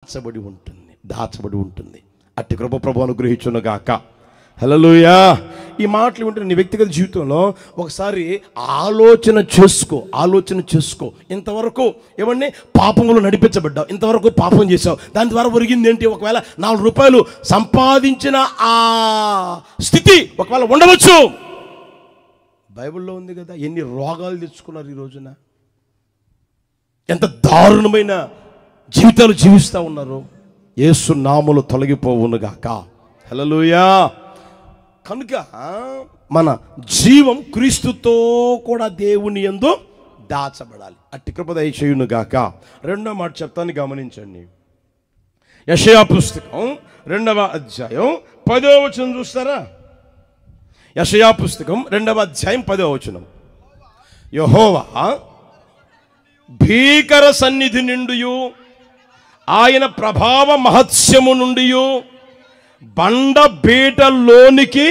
దాచబడి ఉంటుంది. అట్టి కృప ప్రభువు అనుగ్రహించును గాక. హల్లెలూయా. ఈ మాటలు వింటే నీ వ్యక్తిగత జీవితంలో ఒకసారి ఆలోచన చేసుకో. ఇంతవరకు ఏమండి పాపంలో నడిపించబడ్డావు, ఇంతవరకు పాపం చేసావు, దాని ద్వారా ఒరిగింది ఏంటి? ఒకవేళ 4 రూపాయలు సంపాదించిన ఆ స్థితి ఒకవేళ ఉండవచ్చు. బైబిల్లో ఉంది కదా, ఎన్ని రోగాలు తెచ్చుకున్నారు ఈ రోజున, ఎంత దారుణమైన జీవితాలు జీవిస్తూ ఉన్నారు. యేసు నామములో తొలగిపోవునుగాక. హల్లెలూయా. కనుక మన జీవం క్రీస్తుతో కూడా దేవుని యందు దాచబడాలి. అట్టి కృప దయచేయునుగాక. రెండో మాట చెప్తాను, గమనించండి. యెషయా పుస్తకం 2వ అధ్యాయం 10వ వచనం చూస్తారా? యెషయా పుస్తకం 2వ అధ్యాయం 10వ వచనం. యెహోవా భీకర సన్నిధి నుండియు ఆయన ప్రభావ మహత్స్యము నుండి బండ బీటల్లోనికి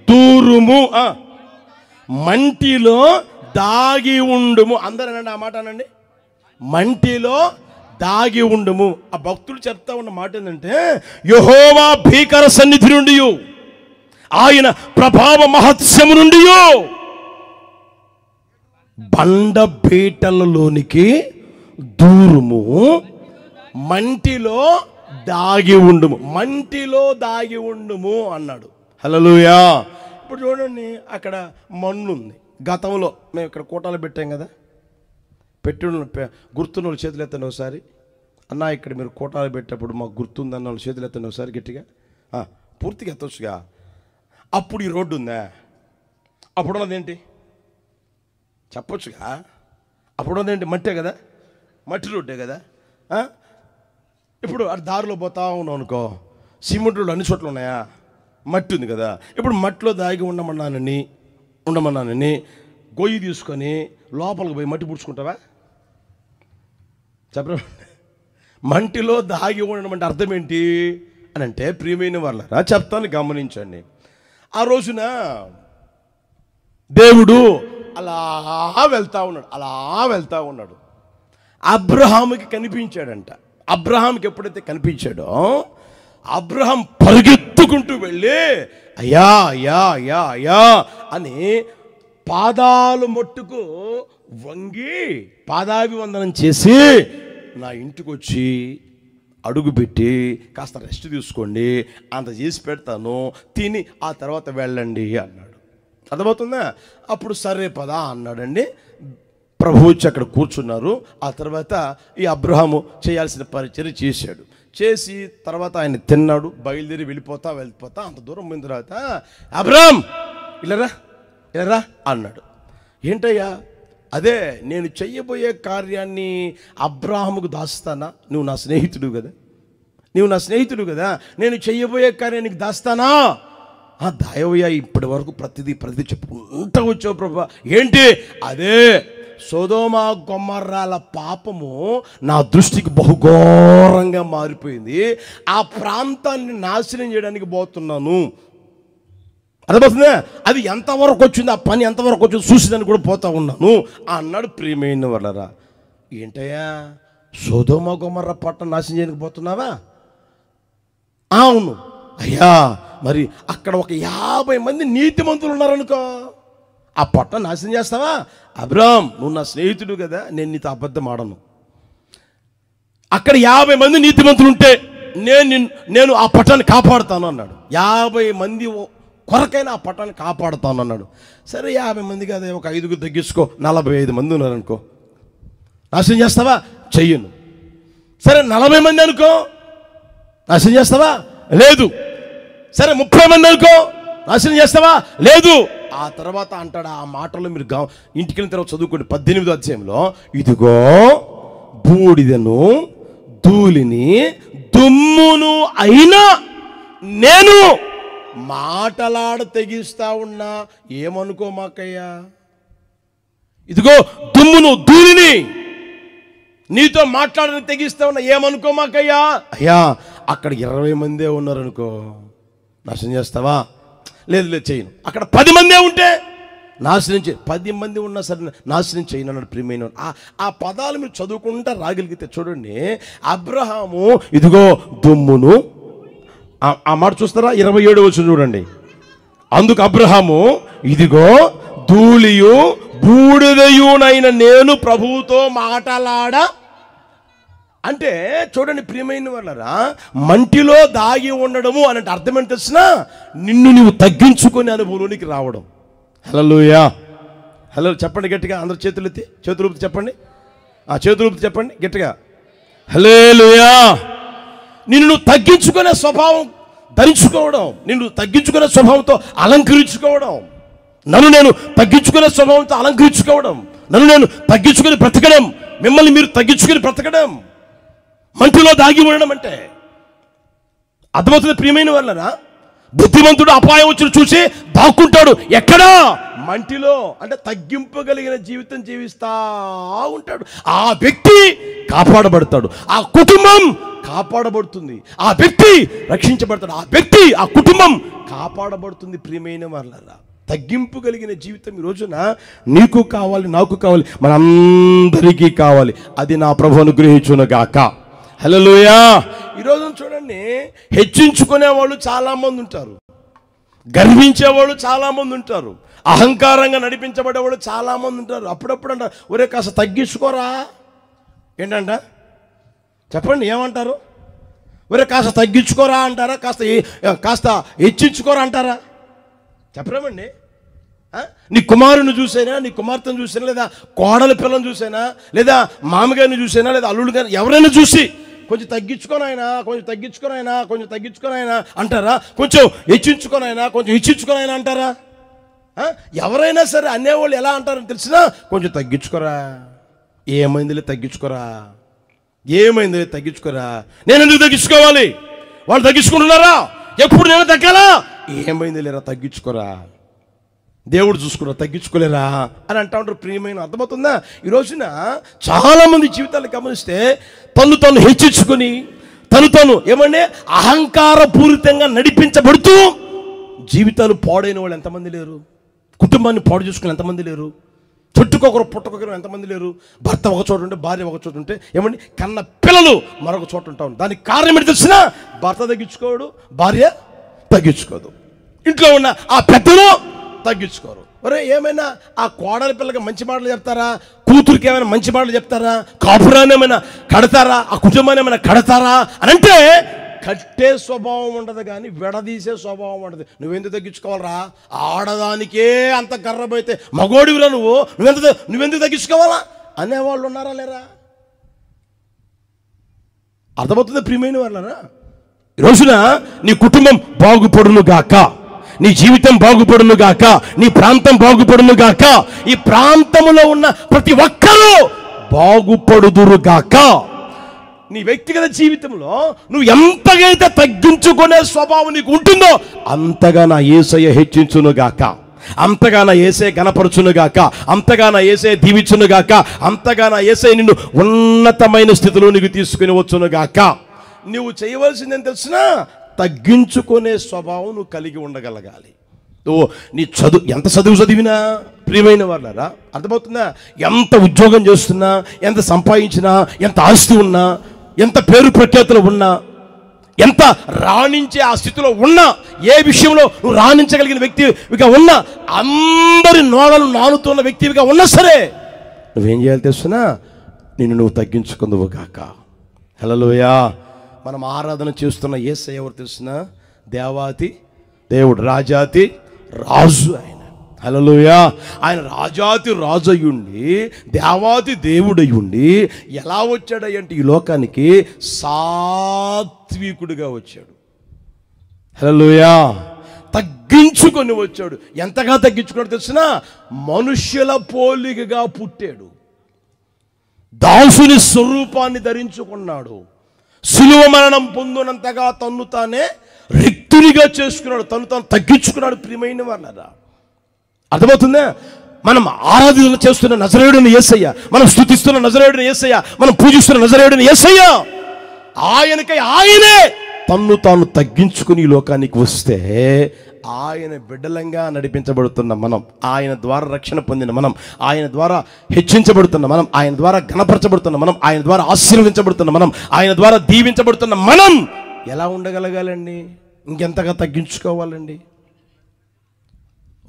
దూరుము, మంటిలో దాగి ఉండుము. అందరనండి ఆ మాట అనండి, మంటిలో దాగి ఉండుము. ఆ భక్తులు చెప్తా ఉన్న మాట ఏంటంటే, యెహోవా భీకర సన్నిధి నుండి ఆయన ప్రభావ మహత్స్యము నుండి బండ బీటలలోనికి దూరుము, మంటిలో దాగి ఉండుము. మంటిలో దాగి ఉండుము అన్నాడు. హల్లెలూయా. ఇప్పుడు చూడండి, అక్కడ మన్ను ఉంది. గతంలో మేము ఇక్కడ కూటాలు పెట్టాం కదా, గుర్తున్న వాళ్ళు చేతులు ఎత్తండి ఒకసారి. అన్న ఇక్కడ మీరు కూటాలు పెట్టేప్పుడు మాకు గుర్తుందన్న వాళ్ళు చేతులు ఎత్తండి ఒకసారి గట్టిగా, పూర్తిగా ఎత్తొచ్చుగా. అప్పుడు ఈ రోడ్డు ఉందా? అప్పుడు ఉన్నదేంటి చెప్పొచ్చుగా. అప్పుడు ఉన్నదేంటి? మట్టే కదా, మట్టి రోడ్డే కదా. ఇప్పుడు అటు దారిలో పోతా ఉన్నావు అనుకో, సిమెంట్ రోడ్లు అన్ని చోట్ల ఉన్నాయా? మట్టి ఉంది కదా. ఇప్పుడు మట్టిలో దాగి ఉండమన్నానని గొయ్యి తీసుకొని లోపలికి పోయి మట్టి పుడుచుకుంటావా? చెప్పరా? మంటిలో దాగి ఉండడం అంటే అర్థం ఏంటి అని అంటే, ప్రియమైన వాళ్ళరా చెప్తాను, గమనించండి. ఆ రోజున దేవుడు అలా వెళ్తా ఉన్నాడు. అబ్రహాముకి కనిపించాడంట. అబ్రహాంకి ఎప్పుడైతే కనిపించాడో, అబ్రహాం పరిగెత్తుకుంటూ వెళ్ళి అయ్యా అయ్యా అయ్యా అయ్యా అని పాదాలు మట్టుకు వంగి పాదాభివందనం చేసి, నా ఇంటికి వచ్చి అడుగుపెట్టి కాస్త రెస్ట్ తీసుకోండి, అంత చేసి పెడతాను, తిని ఆ తర్వాత వెళ్ళండి అన్నాడు. అర్థమవుతుందా? అప్పుడు సరే పదా అన్నాడండి. ప్రభు వచ్చి అక్కడ కూర్చున్నారు. ఆ తర్వాత ఈ అబ్రహాము చేయాల్సిన పరిచర్య చేశాడు. చేసి తర్వాత ఆయన తిన్నాడు. బయలుదేరి వెళ్ళిపోతా అంత దూరం పోయిన తర్వాత, అబ్రహాం ఇలారా అన్నాడు. ఏంటయ్యా? అదే నేను చెయ్యబోయే కార్యాన్ని అబ్రహాముకు దాస్తానా? నువ్వు నా స్నేహితుడు కదా, నేను చెయ్యబోయే కార్యానికి దాస్తానా? దాయవయ్యా, ఇప్పటి వరకు ప్రతిదీ చెప్పుకుంటూ వచ్చావు ప్రభా. ఏంటి? అదే సొదొమ గొమొర్రాల పాపము నా దృష్టికి బహుఘోరంగా మారిపోయింది. ఆ ప్రాంతాన్ని నాశనం చేయడానికి పోతున్నాను. అర్థమవుతుందా? అది ఎంతవరకు వచ్చింది, ఆ పని ఎంతవరకు వచ్చింది చూసేదాన్ని కూడా పోతా ఉన్నాను అన్నాడు. ప్రియమైన వాళ్ళరా, ఏంటయ్యా సొదొమ గొమొర్రా పట్టణం నాశనం చేయడానికి పోతున్నావా? అవును అయ్యా. మరి అక్కడ ఒక 50 మంది నీతిమంతులు ఉన్నారనుకో, ఆ పట్టణం నాశనం చేస్తావా? అబ్రహాం, నువ్వు నా స్నేహితుడు కదా, నేను నీతో అబద్ధం ఆడను. అక్కడ 50 మంది నీతిమంతులు ఉంటే నేను ఆ పట్టణాన్ని కాపాడుతాను అన్నాడు. 50 మంది కొరకైనా ఆ పట్టణాన్ని కాపాడుతాను అన్నాడు. సరే 50 మంది కదా, ఒక 5 తగ్గించుకో, 45 మంది ఉన్నారనుకో, నాశనం చేస్తావా? చెయ్యను. సరే 40 మంది అనుకో, నాశనం చేస్తావా? లేదు. సరే 30 మంది అనుకో, నాశనం చేస్తావా? లేదు. ఆ తర్వాత అంటాడు, ఆ మాటలు మీరు ఇంటికి వెళ్ళిన తర్వాత చదువుకోండి. 18వ అధ్యాయంలో, ఇదిగో బూడిదను ధూళిని దుమ్మును అయినా నేను మాటలాడ తెగిస్తా ఉన్నా, ఏమనుకోమాకయ్యా. ఇదిగో దుమ్మును ధూళిని నీతో మాట్లాడని తెగిస్తా ఉన్నా, ఏమనుకోమాకయ్యా. అయ్యా అక్కడ 20 మందే ఉన్నారనుకో, నాశనం చేస్తావా? లేదు చేయను. అక్కడ 10 మందే ఉంటే నాశనం చేయి, 10 మంది ఉన్నా సరే నాశనం చేయను అన్నాడు ప్రియమైన. ఆ పదాలు మీరు చదువుకుంటా రాగలిగితే చూడండి, అబ్రహాము ఇదిగో దుమ్మును, ఆ మాట చూస్తారా, 27 వచనం చూడండి. అందుకు అబ్రహాము ఇదిగో ధూళియు బూడిదయునైన నేను ప్రభువుతో మాటలాడ. అంటే చూడండి ప్రియమైన వాళ్ళరా, మంటిలో దాగి ఉండడము అంటే అర్థం ఏంటి తెలిసినా, నిన్ను నువ్వు తగ్గించుకొని అనుభవంలోనికి రావడం. హల్లెలూయా, హలో చెప్పండి గట్టిగా, అందరూ చేతులు ఎత్తి, చేతులు ఊపి చెప్పండి, చేతులు ఊపి చెప్పండి గట్టిగా, హల్లెలూయా. నిన్ను నువ్వు తగ్గించుకునే స్వభావం ధరించుకోవడం, నిన్ను తగ్గించుకునే స్వభావంతో అలంకరించుకోవడం, నన్ను నేను తగ్గించుకునే స్వభావంతో అలంకరించుకోవడం, నన్ను నేను తగ్గించుకుని బ్రతకడం, మిమ్మల్ని మీరు తగ్గించుకుని బ్రతకడం, మంటిలో దాగి ఉండడం అంటే అర్థమవుతుంది ప్రియమైన వాళ్ళరా. బుద్ధిమంతుడు అపాయం వచ్చి చూసి దాక్కుంటాడు, ఎక్కడా, మంటిలో. అంటే తగ్గింపగలిగిన జీవితం జీవిస్తా ఉంటాడు. ఆ వ్యక్తి కాపాడబడతాడు, ఆ కుటుంబం కాపాడబడుతుంది, ఆ వ్యక్తి రక్షించబడతాడు, ఆ వ్యక్తి ఆ కుటుంబం కాపాడబడుతుంది. ప్రియమైన వాళ్ళరా, తగ్గింపు కలిగిన జీవితం ఈ రోజున నీకు కావాలి, నాకు కావాలి, మనందరికీ కావాలి. అది నా ప్రభు అనుగ్రహించునుగాక. హల్లెలూయా. ఈరోజు చూడండి, హెచ్చించుకునే వాళ్ళు చాలామంది ఉంటారు, గర్వించేవాళ్ళు చాలామంది ఉంటారు, అహంకారంగా నడిపించబడేవాళ్ళు చాలామంది ఉంటారు. అప్పుడప్పుడు అంటారు, ఒరే కాస్త తగ్గించుకోరా. ఏంటంట చెప్పండి, ఏమంటారు? ఒరే కాస్త తగ్గించుకోరా అంటారా, కాస్త హెచ్చించుకోరా అంటారా? చెప్పరేమండి. నీ కుమారుని చూసైనా, నీ కుమార్తెను చూసినా, లేదా కోడలి పిల్లని చూసైనా, లేదా మామగారిని చూసైనా, లేదా అల్లుడు గారిని ఎవరైనా చూసి కొంచెం తగ్గించుకోనైనా, కొంచెం తగ్గించుకోనైనా, కొంచెం తగ్గించుకోనైనా అంటారా? కొంచెం హెచ్చించుకోనైనా, కొంచెం హెచ్చించుకోనైనా అంటారా? ఎవరైనా సరే అనేవాళ్ళు ఎలా అంటారని తెలిసినా, కొంచెం తగ్గించుకోరా, ఏమైందిలే తగ్గించుకోరా, ఏమైందిలే తగ్గించుకోరా. నేను ఎందుకు తగ్గించుకోవాలి? వాళ్ళు తగ్గించుకుంటున్నారా? ఎప్పుడు నేను తగ్గాలా? ఏమైంది లేరా తగ్గించుకోరా, దేవుడు చూసుకురా, తగ్గించుకోలేరా అని అంటా ఉంటారు. ప్రియమైన అర్థమవుతుందా? ఈ రోజున చాలామంది జీవితాలు గమనిస్తే తను హెచ్చించుకొని తను ఏమంటే అహంకారపూరితంగా నడిపించబడుతూ జీవితాలు పాడైన వాళ్ళు ఎంతమంది లేరు? కుటుంబాన్ని పాడు చేసుకుని ఎంతమంది లేరు? చుట్టుకొకరు పుట్టకొకరు ఎంతమంది లేరు? భర్త ఒక చోట ఉంటే, భార్య ఒక చోట ఉంటే, ఏమండి కన్న పిల్లలు మరొక చోట ఉంటాం. దానికి కారణం ఏంటి తెలిసినా, భర్త తగ్గించుకోడు, భార్య తగ్గించుకోదు, ఇంట్లో ఉన్న ఆ పెద్దలు తగ్గించుకోరు. ఒరే ఏమైనా ఆ కోడలి పిల్లకి మంచి మాటలు చెప్తారా? కూతురికి ఏమైనా మంచి మాటలు చెప్తారా? కాపురాన్ని ఏమైనా కడతారా? ఆ కుటుంబాన్ని ఏమైనా కడతారా అని అంటే కట్టే స్వభావం ఉండదు, కానీ విడదీసే స్వభావం ఉండదు. నువ్వెందుకు తగ్గించుకోవాలరా? ఆడదానికే అంత గర్వమైతే మగోడివిరా నువ్వెందుకు తగ్గించుకోవాలా అనేవాళ్ళు ఉన్నారా లేరా? అర్థమవుతుంది ప్రియమైన వాళ్ళరా. ఈ రోజున నీ కుటుంబం బాగుపడును గాక, నీ జీవితం బాగుపడును గాక, నీ ప్రాంతం బాగుపడును గాక, ఈ ప్రాంతంలో ఉన్న ప్రతి ఒక్కరూ బాగుపడుదురు గాక. నీ వ్యక్తిగత జీవితంలో నువ్వు ఎంతగైతే తగ్గించుకునే స్వభావం నీకు ఉంటుందో అంతగా నా యేసయ్య హెచ్చించును గాక, అంతగా నా యేసయ్య గణపరచును గాక, అంతగా నా యేసయ్య దీవించును గాక, అంతగా నా యేసయ్య నిన్ను ఉన్నతమైన స్థితిలో నీకు తీసుకుని వచ్చును గాక. నువ్వు చేయవలసిందని తెలిసినా తగ్గించుకునే స్వభావం నువ్వు కలిగి ఉండగలగాలి. నీ ఎంత చదువు చదివినా ప్రియమైన వాళ్ళరా, అర్థమవుతుందా? ఎంత ఉద్యోగం చేస్తున్నా, ఎంత సంపాదించినా, ఎంత ఆస్తి ఉన్నా, ఎంత పేరు ప్రఖ్యాతులు ఉన్నా, ఎంత రాణించే ఆ స్థితిలో ఉన్నా, ఏ విషయంలో నువ్వు రాణించగలిగిన వ్యక్తివిగా ఉన్నా, అందరి నోడలు నానుతున్న వ్యక్తివిగా ఉన్నా సరే నువ్వేం చేయాలి తెలుసునా? నిన్ను నువ్వు తగ్గించుకుందువు గాక. హల్లెలూయా. మనం ఆరాధన చేస్తున్న యేసయ్య ఎవరు తెలుసునా? దేవాతి దేవుడు, రాజాతి రాజు ఆయన. హల్లెలూయా. ఆయన రాజాతి రాజు అయ్యుండి, దేవాతి దేవుడయ్యుండి ఎలా వచ్చాడంటే ఈ లోకానికి సాత్వికుడిగా వచ్చాడు. హల్లెలూయా. తగ్గించుకొని వచ్చాడు. ఎంతగా తగ్గించుకున్నాడు తెలిసినా? మనుష్యుల పోలికగా పుట్టాడు, దాసుని స్వరూపాన్ని ధరించుకున్నాడు, శిలువ మరణం పొందినంతగా తన్ను తానే రిక్తునిగా చేసుకున్నాడు, తను తగ్గించుకున్నాడు. ప్రియమైన వాళ్ళరా, అర్థమవుతుందా? మనం ఆరాధన చేస్తున్న నజరేయుడిని యేసయ్య, మనం స్తుతిస్తున్న నజరేయుడిని యేసయ్య, మనం పూజిస్తున్న నజరేయుడిని యేసయ్య. ఆయనకై ఆయనే తన్ను తాను తగ్గించుకుని ఈ లోకానికి వస్తే ఆయన బిడ్డలంగా నడిపించబడుతున్న మనం, ఆయన ద్వారా రక్షణ పొందిన మనం, ఆయన ద్వారా హెచ్చించబడుతున్న మనం, ఆయన ద్వారా ఘనపరచబడుతున్న మనం, ఆయన ద్వారా ఆశీర్వదించబడుతున్న మనం, ఆయన ద్వారా దీవించబడుతున్న మనం ఎలా ఉండగలగాలండి? ఇంకెంతగా తగ్గించుకోవాలండి?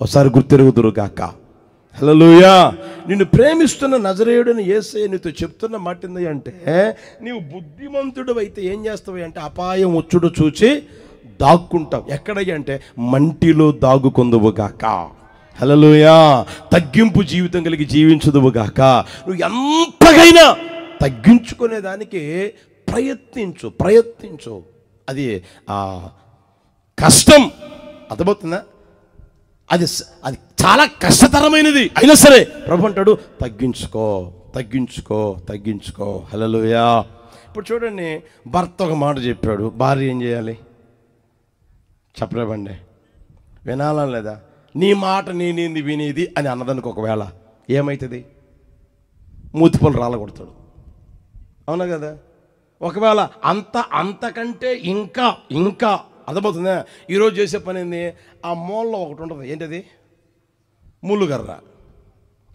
ఒకసారి గుర్తెరుగుదురు గాక. హల్లెలూయా. నిన్ను ప్రేమిస్తున్న నజరేయుడని యేసయ్య నీతో చెప్తున్న మాట ఏంది అంటే, నీవు బుద్ధిమంతుడు అయితే ఏం చేస్తావు అంటే అపాయం వచ్చుడు చూచి దాక్కుంటావు. ఎక్కడయ్యా అంటే మంటిలో దాగుకొందువు గాక. హల్లెలూయా. తగ్గింపు జీవితం కలిగి జీవించుదువు గాక. నువ్వు ఎంతగైనా తగ్గించుకునేదానికి ప్రయత్నించు. అది కష్టం, అర్థమవుతుందా? అది చాలా కష్టతరమైనది. అయినా సరే ప్రభు అంటాడు తగ్గించుకో. హల్లెలూయా. ఇప్పుడు చూడండి, భర్త ఒక మాట చెప్పాడు, భార్య ఏం చేయాలి చెప్పలేబండి? వినాలా లేదా? నీ మాట నేనేంది వినేది అని అన్నదానికి ఒకవేళ ఏమవుతుంది? మూతిపళ్ళు రాలగొడతాడు, అవునా కదా? ఒకవేళ అంతకంటే ఇంకా అర్థమవుతుందా? ఈరోజు చేసే పని ఏంది? ఆ మూలలో ఒకటి ఉంటుంది, ఏంటది? ముళ్ళుగర్ర,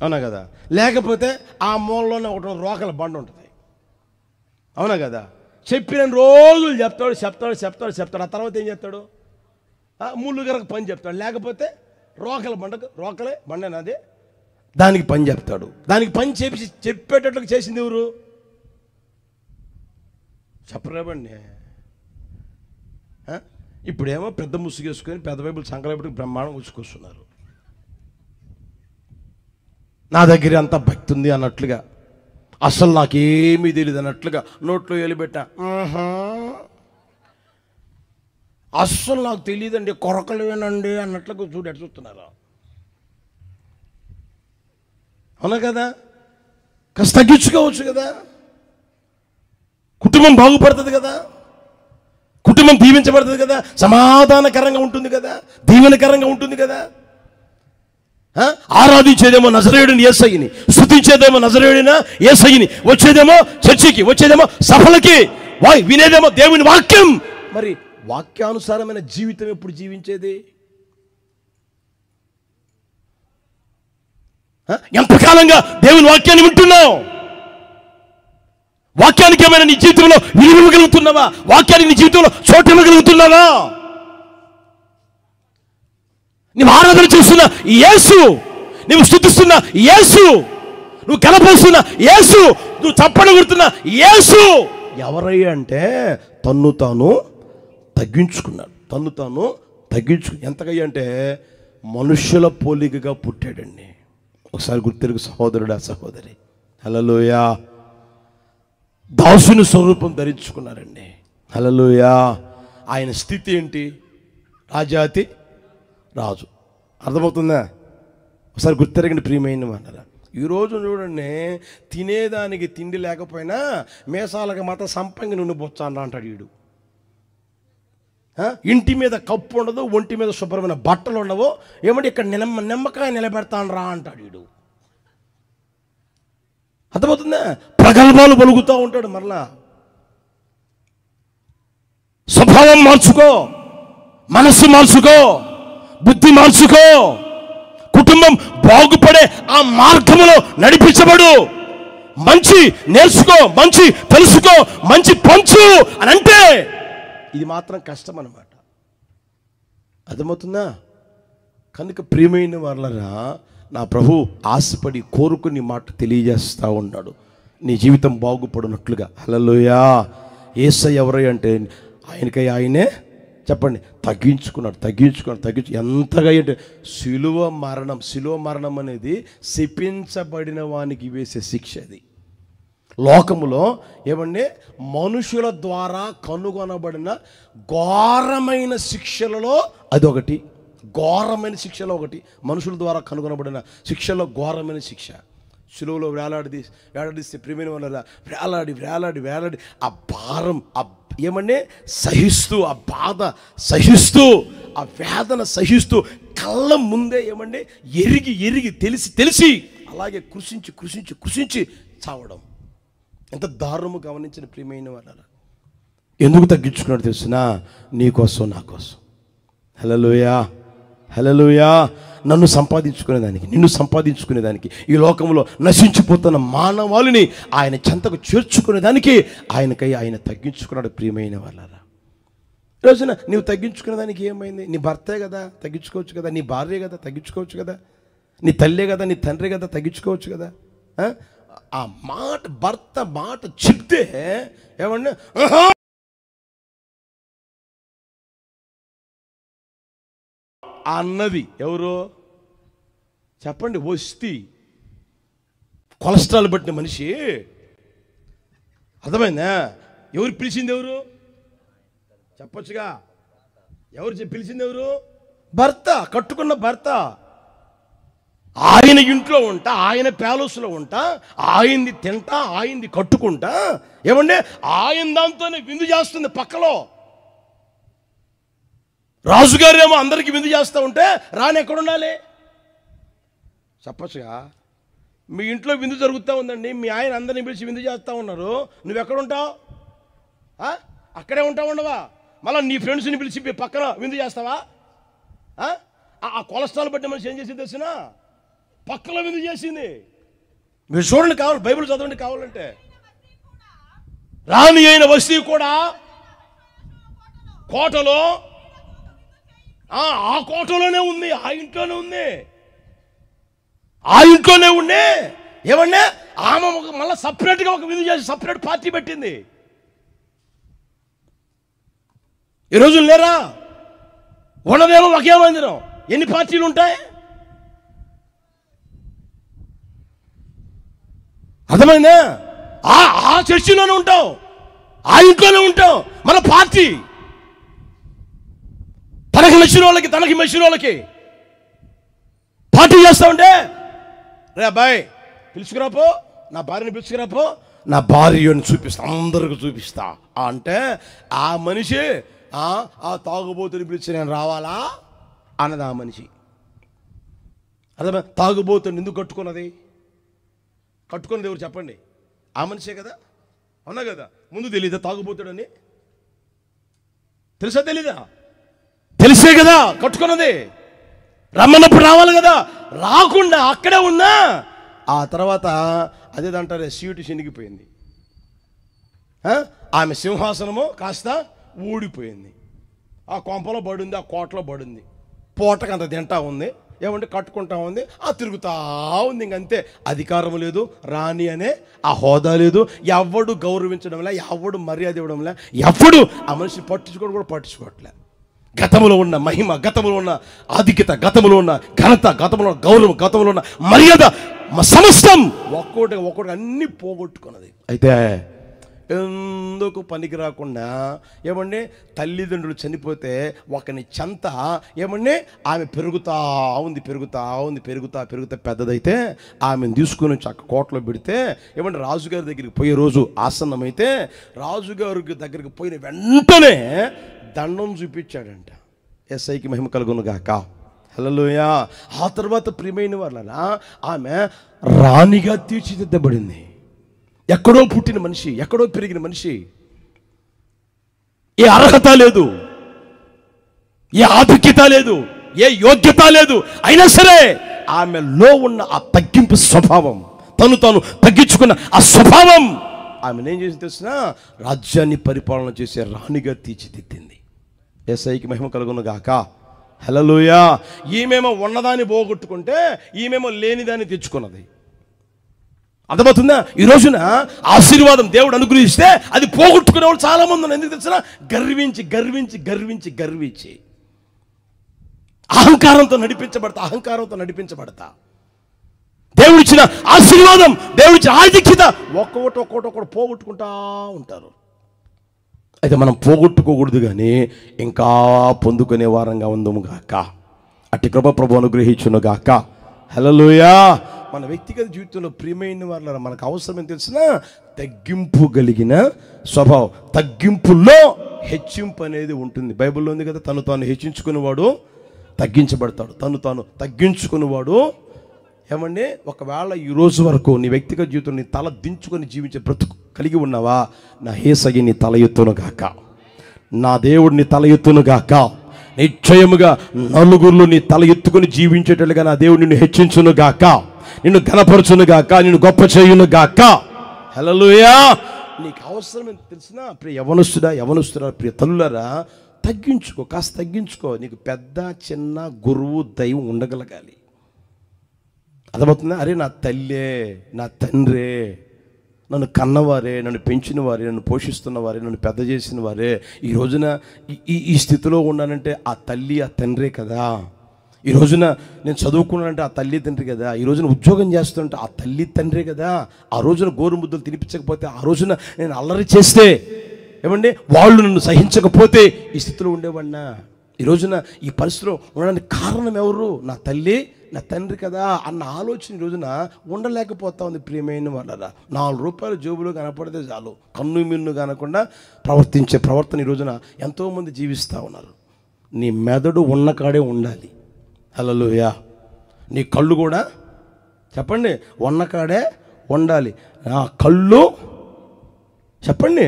అవునా కదా? లేకపోతే ఆ మూలలోనే ఒకటి రోకల బండ ఉంటుంది, అవునా కదా? చెప్పిన రోజులు చెప్తాడు. ఆ తర్వాత ఏం చేస్తాడు? ముళ్ళుగర్రకు పని చెప్తాడు. లేకపోతే రోకలే బండేనాది, దానికి పని చెప్తాడు. దానికి పని చెప్పేటట్లుగా చేసింది ఎవరు? చెప్పలేబండి. ఇప్పుడేమో పెద్ద ముసుగేసుకొని పెద్ద బైబిల్ సంకలపటికి బ్రహ్మాండం ఉచ్చుకొస్తున్నారు. నా దగ్గర అంత భక్తి ఉంది అన్నట్లుగా, అసలు నాకేమీ తెలియదు అన్నట్లుగా నోట్లో వెళ్ళిపెట్టా, అస్సలు నాకు తెలియదండి, కొరకలేనండి అన్నట్లుగా చూస్తున్నారు, అవునా కదా? కాస్త తగ్గించుకోవచ్చు కదా, కుటుంబం బాగుపడుతుంది కదా, కుటుంబం దీవించబడుతుంది కదా, సమాధానకరంగా ఉంటుంది కదా, దీవెనకరంగా ఉంటుంది కదా. ఆరాధించేదేమో నజరేయుడిని యేసయ్యని, స్తుతించేదేమో నజరేయుడిన యేసయ్యని, వచ్చేదేమో చర్చికి, వచ్చేదేమో సభలకి, వినేదేమో దేవుని వాక్యం. మరి వాక్యానుసారమైన జీవితం ఎప్పుడు జీవించేది? ఎంతకాలంగా దేవుని వాక్యాన్ని వింటున్నావు? వాక్యానికి ఏమైనా నీ జీవితంలో విలువగలుగుతున్నావా? వాక్యానికి నీ జీవితంలో చోటు ఇవ్వగలుగుతున్నావా? నువ్వు ఆరాధన చేస్తున్న యేసు, నువ్వు స్తుతిస్తున్న యేసు, నువ్వు కనపరుస్తున్న యేసు, నువ్వు చప్పట్లు కొడుతున్న యేసు ఎవరయ్యా అంటే తన్ను తాను తగ్గించుకున్నాడు. ఎంతకయ్యా అంటే మనుష్యుల పోలికగా పుట్టాడండి. ఒకసారి గుర్తిరుగు సహోదరుడా, సహోదరి. హల్లెలూయా. దాసుని స్వరూపం ధరించుకున్నారండి. హల్లెలూయా. ఆయన స్థితి ఏంటి? రాజాతి రాజు. అర్థమవుతుందా? ఒకసారి గుర్తెరగండి ప్రియమైన వాళ్ళ. ఈరోజు చూడండి, తినేదానికి తిండి లేకపోయినా మేసాలకు మాత్రం సంపంగి నుండి బొచ్చాను అంటాడు వీడు. ఇంటి మీద కప్పు ఉండదు, ఒంటి మీద శుభ్రమైన బట్టలు ఉండవు, ఏమంటే ఇక్కడ నిమ్మకాయ నిలబెడతాను రా అంటాడు వీడు. అర్థమవుతుందా? ప్రగల్భాలు పలుకుతూ ఉంటాడు. మరలా స్వభావం మార్చుకో, మనస్సు మార్చుకో, బుద్ధి మార్చుకో. కుటుంబం బాగుపడే ఆ మార్గంలో నడిపించబడు. మంచి నేర్చుకో, మంచి తెలుసుకో, మంచి పంచు అని అంటే ఇది మాత్రం కష్టం అన్నమాట. అర్థమవుతుందా? కనుక ప్రియమైన వాళ్ళరా, నా ప్రభు ఆశపడి కోరుకుని మాట తెలియజేస్తూ ఉన్నాడు, నీ జీవితం బాగుపడినట్లుగా. హల్లెలూయా. యేసయ్య ఎవరై అంటే ఆయనే చెప్పండి, తగ్గించు. ఎంతగా అంటే శిలువ మరణం అనేది శపించబడిన వానికి వేసే శిక్ష. అది లోకములో ఏమండి మనుషుల ద్వారా కనుగొనబడిన ఘోరమైన శిక్షలలో అదొకటి. ఘోరమైన శిక్షలో ఒకటి, మనుషుల ద్వారా కనుగొనబడిన శిక్షలో ఘోరమైన శిక్ష. శిలువలో వేలాడిస్తే ప్రియమైన వాళ్ళ వేలాడి ఆ భారం ఏమంటే సహిస్తూ, ఆ బాధ సహిస్తూ, ఆ వేదన సహిస్తూ కళ్ళ ముందే ఏమంటే ఎరిగి తెలిసి అలాగే కృషించి చావడం. ఎంత దారుణము గమనించిన ప్రియమైన వాళ్ళ. ఎందుకు తగ్గించుకున్నాడు తెలిసినా? నీ కోసం, నా కోసం. హల్లెలూయా. హల్లెలూయా. నన్ను సంపాదించుకునేదానికి, నిన్ను సంపాదించుకునేదానికి, ఈ లోకంలో నశించిపోతున్న మానవాళిని ఆయన చెంతకు చేర్చుకునేదానికి ఆయనకై ఆయన తగ్గించుకున్నాడు. ప్రియమైన వాళ్ళారా, రోజున నీవు తగ్గించుకునేదానికి ఏమైంది? నీ భర్తే కదా, తగ్గించుకోవచ్చు కదా. నీ భార్య కదా, తగ్గించుకోవచ్చు కదా. నీ తల్లే కదా, నీ తండ్రి కదా, తగ్గించుకోవచ్చు కదా. ఆ మాట, భర్త మాట చెప్తే ఏమన్నా అన్నది ఎవరు చెప్పండి? వస్తి కొలెస్ట్రాల్ పట్టిన మనిషి. అర్థమైందా? ఎవరు పిలిచింది? ఎవరు చెప్పొచ్చుగా? ఎవరు పిలిచింది? ఎవరు? భర్త, కట్టుకున్న భర్త. ఆయన ఇంట్లో ఉంటా, ఆయన ప్యాలెస్లో ఉంటా, ఆయనది తింటా, ఆయనది కట్టుకుంటా, ఏమంటే ఆయన దాంతోనే విందు చేస్తుంది పక్కలో. రాజుగారు ఏమో అందరికీ విందు చేస్తూ ఉంటే రాని ఎక్కడ ఉండాలి? చెప్పచ్చుగా? మీ ఇంట్లో విందు జరుగుతూ ఉందండి, మీ ఆయన అందరినీ పిలిచి విందు చేస్తూ ఉన్నారు, నువ్వెక్కడుంటావు? అక్కడే ఉంటావు, ఉండవా? మళ్ళీ నీ ఫ్రెండ్స్ని పిలిచి పక్కన విందు చేస్తావా? ఆ కొలెస్ట్రాల్ బట్టి మనిషి ఏం చేసింది తెలిసినా? పక్కలో విందు చేసింది. మీరు చూడండి, కావాలి బైబిల్ చదవండి కావాలంటే. రాణి అయిన వస్తీ కూడా కోటలో, ఆ కోటలోనే ఉంది, ఆ ఇంట్లోనే ఉంది, ఆ ఇంట్లోనే ఉండే. ఏమన్నా ఆమె మళ్ళీ సపరేట్గా ఒక విందు చేసి సపరేట్ పార్టీ పెట్టింది. ఈ రోజులు లేరా? ఉన్నదేమో ఒకే మందిరం, ఎన్ని పార్టీలు ఉంటాయి? అర్థమైందా? ఆ చర్చిలోనే ఉంటావు, ఆ ఇంట్లోనే ఉంటావు, మన పార్టీ తనకి నచ్చిన వాళ్ళకి, తనకి మెచ్చిన వాళ్ళకి పార్టీ చేస్తా ఉంటే, రే అబ్బాయి పిలుచుకురాపో, నా భార్యని పిలుచుకురాపో, నా భార్యని చూపిస్తా, అందరికి చూపిస్తా అంటే ఆ మనిషి ఆ తాగుబోతుని పిలిచి నేను రావాలా అన్నది ఆ మనిషి. అదే తాగుబోతుని ఎందుకు కట్టుకున్నది? కట్టుకున్నది ఎవరు చెప్పండి? ఆ మనిషే కదా, అవునా కదా? ముందు తెలీదా తాగుబోతుడని? తెలుసా తెలీదా? తెలిసే కదా కట్టుకున్నది. రమ్మన్నప్పుడు రావాలి కదా, రాకుండా అక్కడే ఉన్నా ఆ తర్వాత అదేదంటారే సీటు చినిగిపోయింది. ఆమె సింహాసనము కాస్త ఊడిపోయింది, ఆ కొంపలో పడింది, ఆ కోటలో పడింది, పూటకు అంత తింటా ఉంది, ఏమంటే కట్టుకుంటా ఉంది, తిరుగుతా ఉంది. ఇంకంతే. అధికారం లేదు, రాణి అనే ఆ హోదా లేదు, ఎవడు గౌరవించడంలే, ఎవడు మర్యాద ఇవ్వడంలే, ఎవడు ఆ మనిషిని పట్టించుకోవడం కూడా పట్టించుకోవట్లే. గతంలో ఉన్న మహిమ, గతంలో ఉన్న ఆధిక్యత, గతంలో ఉన్న ఘనత, గతంలో ఉన్న గౌరవం, గతంలో ఉన్న మర్యాద, సమస్తం ఒక్కొక్కటి అన్నీ పోగొట్టుకున్నది. అయితే ఎందుకు పనికి రాకుండా ఏమండి తల్లిదండ్రులు చనిపోతే ఒకని చెంత ఏమండి ఆమె పెరుగుతా ఉంది పెద్దదైతే ఆమెను తీసుకుని చక్క కోటలో పెడితే ఏమంటే రాజుగారి దగ్గరికి పోయే రోజు ఆసన్నమైతే రాజుగారి దగ్గరికి పోయిన వెంటనే దండం చూపించాడంట. ఎస్ఐకి మహిమ కలుగును గాక. హల్లెలూయా. ఆ తర్వాత ప్రియమైన వాళ్ళనా ఆమె రాణిగా తీర్చిదిద్దబడింది. ఎక్కడో పుట్టిన మనిషి, ఎక్కడో పెరిగిన మనిషి, ఏ అర్హత లేదు, ఏ ఆధిక్యత లేదు, ఏ యోగ్యత లేదు, అయినా సరే ఆమెలో ఉన్న ఆ తగ్గింపు స్వభావం, తాను తగ్గించుకున్న ఆ స్వభావం ఆమెను ఏం చేసి తెలిసిన రాజ్యాన్ని పరిపాలన చేసే రాణిగా తీర్చిదిద్దింది. యేసయ్యకి మహిమ కలుగును గాక. హల్లెలూయా. ఈమెమో ఉన్నదాన్ని పోగొట్టుకుంటే ఈమెమో లేనిదాన్ని తెచ్చుకున్నది. అర్థమవుతుందా? ఈ రోజున ఆశీర్వాదం దేవుడు అనుగ్రహిస్తే అది పోగొట్టుకునే వాళ్ళు చాలా మంది ఉన్నారు. ఎందుకు తెలిసిన? గర్వించి అహంకారంతో నడిపించబడతా దేవుడిచ్చిన ఆశీర్వాదం, దేవుడిచ్చిన ఆధిక్యత ఒక్కొక్కటి పోగొట్టుకుంటా ఉంటారు. అయితే మనం పోగొట్టుకోకూడదు, కానీ ఇంకా పొందుకునే వారంగా ఉందము గాక. అట్టి కృప ప్రభువు అనుగ్రహించును గాక. హల్లెలూయా. మన వ్యక్తిగత జీవితంలో ప్రియమైన వాళ్ళ మనకు అవసరం ఏం తెలిసిన తగ్గింపు కలిగిన స్వభావం. తగ్గింపులో హెచ్చింపు అనేది ఉంటుంది. బైబిల్లో ఉంది కదా, తాను హెచ్చించుకునేవాడు తగ్గించబడతాడు, తాను తగ్గించుకునేవాడు ఏమండి. ఒకవేళ ఈ రోజు వరకు నీ వ్యక్తిగత జీవితం నీ తల దించుకొని జీవించే బ్రతుకు కలిగి ఉన్నావా, నా యేసయ్య నీ తల ఎత్తును గాక, నా దేవుడిని తల ఎత్తును గాక, నిశ్చయముగా నలుగురిలో నీ తల ఎత్తుకుని జీవించేటట్లుగా నా దేవుడు నిన్ను హెచ్చించును గాక, నిన్ను ఘనపరచును గాక, నిన్ను గొప్ప చేయును గాక. హల్లెలూయా. నీకు అవసరం తెలిసిన ప్రియ యవనస్తుడా ప్రియ తల్లులారా, తగ్గించుకో, కాస్త తగ్గించుకో. నీకు పెద్ద చిన్న గురువు దైవం ఉండగలగాలి. అర్థమవుతుందా? అరే నా తల్లే, నా తండ్రే, నన్ను కన్నవారే, నన్ను పెంచిన వారే, నన్ను పోషిస్తున్న వారే, నన్ను పెద్ద చేసిన వారే, ఈ రోజున ఈ స్థితిలో ఉన్నానంటే ఆ తల్లి ఆ తండ్రే కదా. ఈ రోజున నేను చదువుకున్నానంటే ఆ తల్లి తండ్రి కదా. ఈ రోజున ఉద్యోగం చేస్తుంటే ఆ తల్లి తండ్రే కదా. ఆ రోజున గోరుముద్దలు తినిపించకపోతే, ఆ రోజున నేను అల్లరి చేస్తే ఏమండి వాళ్ళు నన్ను సహించకపోతే ఈ స్థితిలో ఉండేవాడినా? ఈ రోజున ఈ పరిస్థితిలో ఉండడానికి కారణం ఎవరు? నా తల్లి నా తండ్రి కదా అన్న ఆలోచన ఈ రోజున ఉండలేకపోతా ఉంది. ప్రియమైన వాళ్ళరా, 4 రూపాయలు జేబులో కనపడితే చాలు, కన్ను మిన్ను కానకుండా ప్రవర్తించే ప్రవర్తన ఈ రోజున ఎంతోమంది జీవిస్తూ ఉన్నారు. నీ మెదడు ఉన్న కాడే ఉండాలి. హల్లెలూయా. నీ కళ్ళు కూడా చెప్పండి ఉన్న కాడే ఉండాలి. నా కళ్ళు చెప్పండి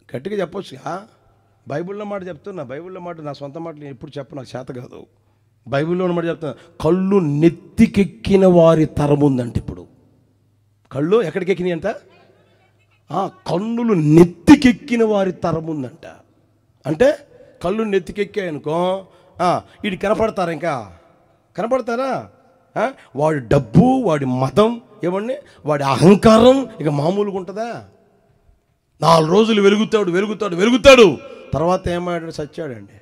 గట్టిగా చెప్పొచ్చుగా. బైబిల్లో మాట చెప్తున్నా, బైబిల్లో మాట నా సొంత మాటలు ఎప్పుడు చెప్ప నాకు చేత కాదు. బైబిల్లో మాట చెప్తున్నా, కళ్ళు నెత్తికెక్కిన వారి తరం ఉందంట. ఇప్పుడు కళ్ళు ఎక్కడికి ఎక్కినాయి అంట? కన్నులు నెత్తికెక్కిన వారి తరం ఉందంట. అంటే కళ్ళు నెత్తికెక్కాయి అనుకో, వీడు కనపడతారా? ఇంకా కనపడతారా? వాడి డబ్బు, వాడి మతం, ఏమండి వాడి అహంకారం ఇక మామూలుగా ఉంటుందా? 4 రోజులు వెలుగుతాడు, తర్వాత ఏమాడాడు? చచ్చాడండి.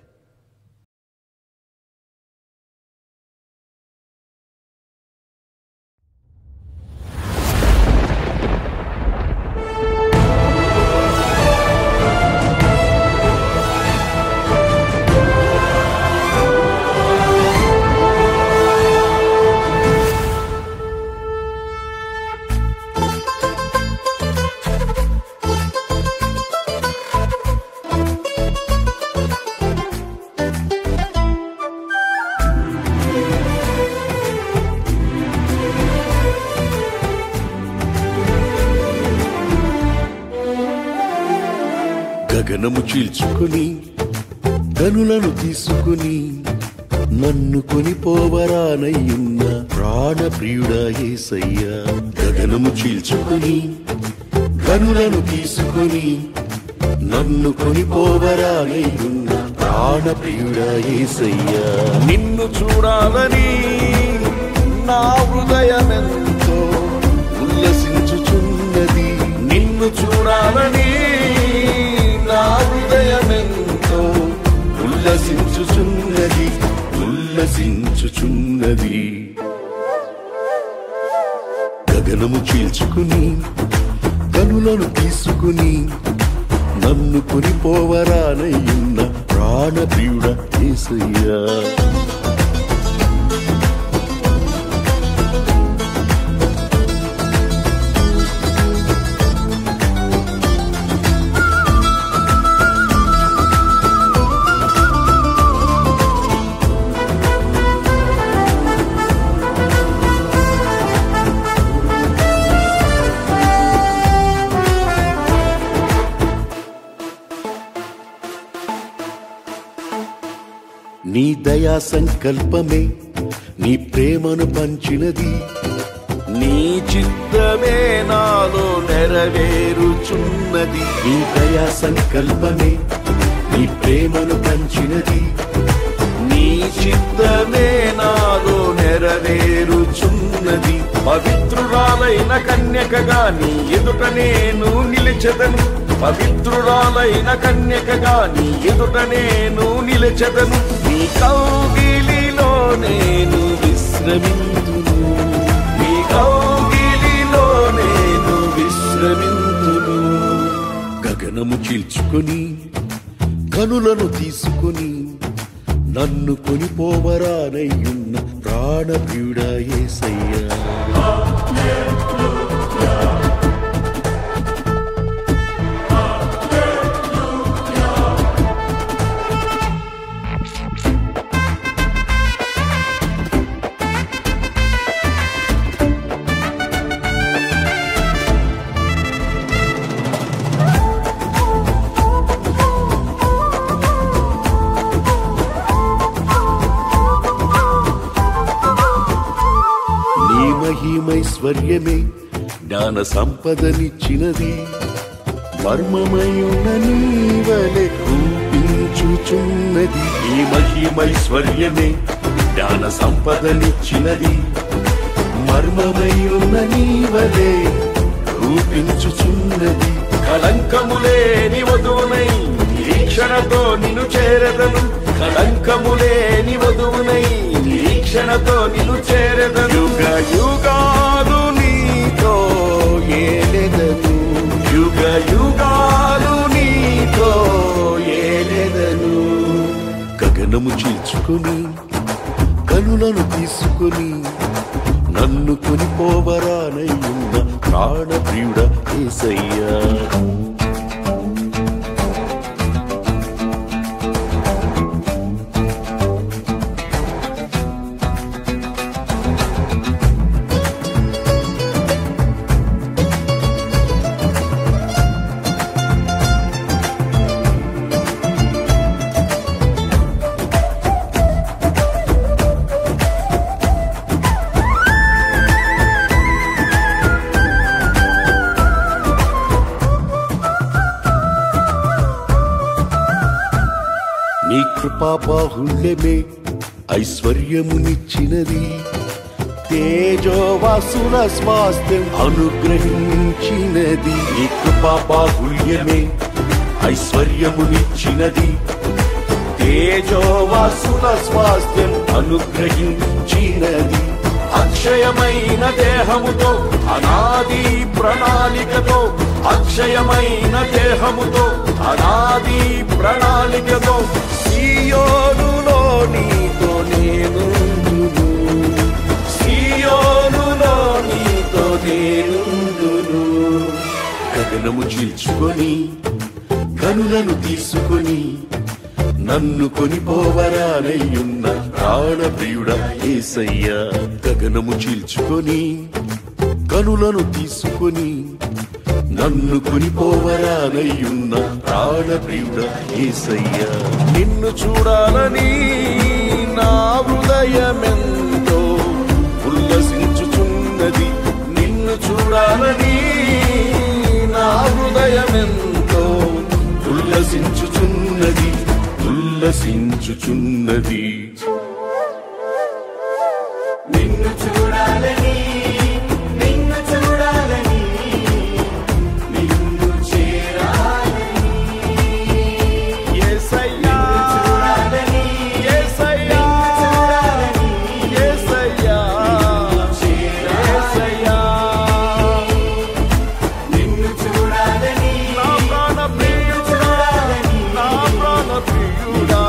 గగనము చీల్చుకుని గనులను తీసుకుని నన్ను కొనిపోవరానయ్యున్న ప్రాణప్రియుడా యేసయ్యా. గగనము చీల్చుకుని గనులను తీసుకుని నన్ను కొనిపోవరానయ్యున్న ప్రాణప్రియుడా యేసయ్యా. నిన్ను చూడాలని నా హృదయమెంతో ఉల్లసించుచున్నది, నిన్ను చూడాలని నా హృదయమెంతో ఉల్లసించుచున్నది. గగనము చీల్చుకుని గనులను తీసుకుని నన్ను కొనిపోవరానయ్యున్న ప్రాణప్రియుడా యేసయ్యా. నీ దయా సంకల్పమే నీ ప్రేమను పంచినది, నీ చిత్తమే నాలో నెరవేరుచున్నది. నీ దయా సంకల్పమే నీ ప్రేమను పంచినది, నీ చిత్తమే నాలో నెరవేరుచున్నది. పవిత్రురాలైన కన్యకగా నీ ఎదుట నేను నిలిచెదను, పవిత్రురాలైన కన్యకగా నీ ఎదుట నేను నిలిచెదను. నీ కౌగిలిలో నేను విశ్రమింతును, నీ కౌగిలిలో నేను విశ్రమింతును. గగనము చీల్చుకొని కనులను తీసుకొని నన్ను కొనిపోవరానయ్యున్న ప్రాణప్రియుడా యేసయ్యా. మహిమైశ్వర్యమే జ్ఞాన సంపదనిచ్చినది. మర్మమయున్న నీవలె రూపించుచున్నది. ఈ మహిమైశ్వర్యమే జ్ఞాన సంపదనిచ్చినది. మర్మమయున్న నీవలే రూపించుచున్నది. కళంకములేని వధువునై నిరీక్షణతో నిన్ను చేరదను. కళంకములేని వధువునై నిరీక్షణతో నిన్ను చేరదను. యుగ యుగాలు నీతో ఏలెదను. యుగ యుగాలు నీతో ఏలెదను. గగనము చీల్చుకొని కనులను తీసుకొని నన్ను కొనిపోవరానయ్యున్న ప్రాణప్రియుడ యేసయ్యా. నీ కృపాబాహుళ్యమే ఐశ్వర్యమునిచ్చినది. తేజోవాసుల స్వాస్థ్యం అనుగ్రహించినది. నీ కృపాబాహుళ్యమే ఐశ్వర్యమునిచ్చినది. తేజోవాసుల స్వాస్థ్యం అనుగ్రహించినది. అక్షయమైన దేహముతో అనాది ప్రణాళికతో, అక్షయమైన దేహముతో అనాది ప్రణాళికతో సియోనులో నీతో నేనుందును. సియోనులో నీతో నేనుందును. గగనము చీల్చుకొని కనులను తీసుకొని నన్ను కొనిపోవరానయ్యున్న ప్రాణప్రియుడ యేసయ్యా. గగనము చీల్చుకొని కనులను తీసుకొని నన్ను కొనిపోవరానయ్యున్న ప్రాణప్రియుడ యేసయ్యా. నిన్ను చూడాలని నా హృదయమెంతో ఉల్లసించుచున్నది. నిన్ను చూడాలని నా హృదయమెంతో ఉల్లసించుచున్నది. ఉల్లసించుచున్నది. నిన్ను చూడాలని, నిన్ను చూడాలని, నిన్ను చేరాలని. యేసయ్యా చూడాలని, యేసయ్యా చూడాలని, యేసయ్యా యేసయ్యా నిన్ను చూడాలని, నా ప్రాణ ప్రియుడా, నా ప్రాణ ప్రియుడా.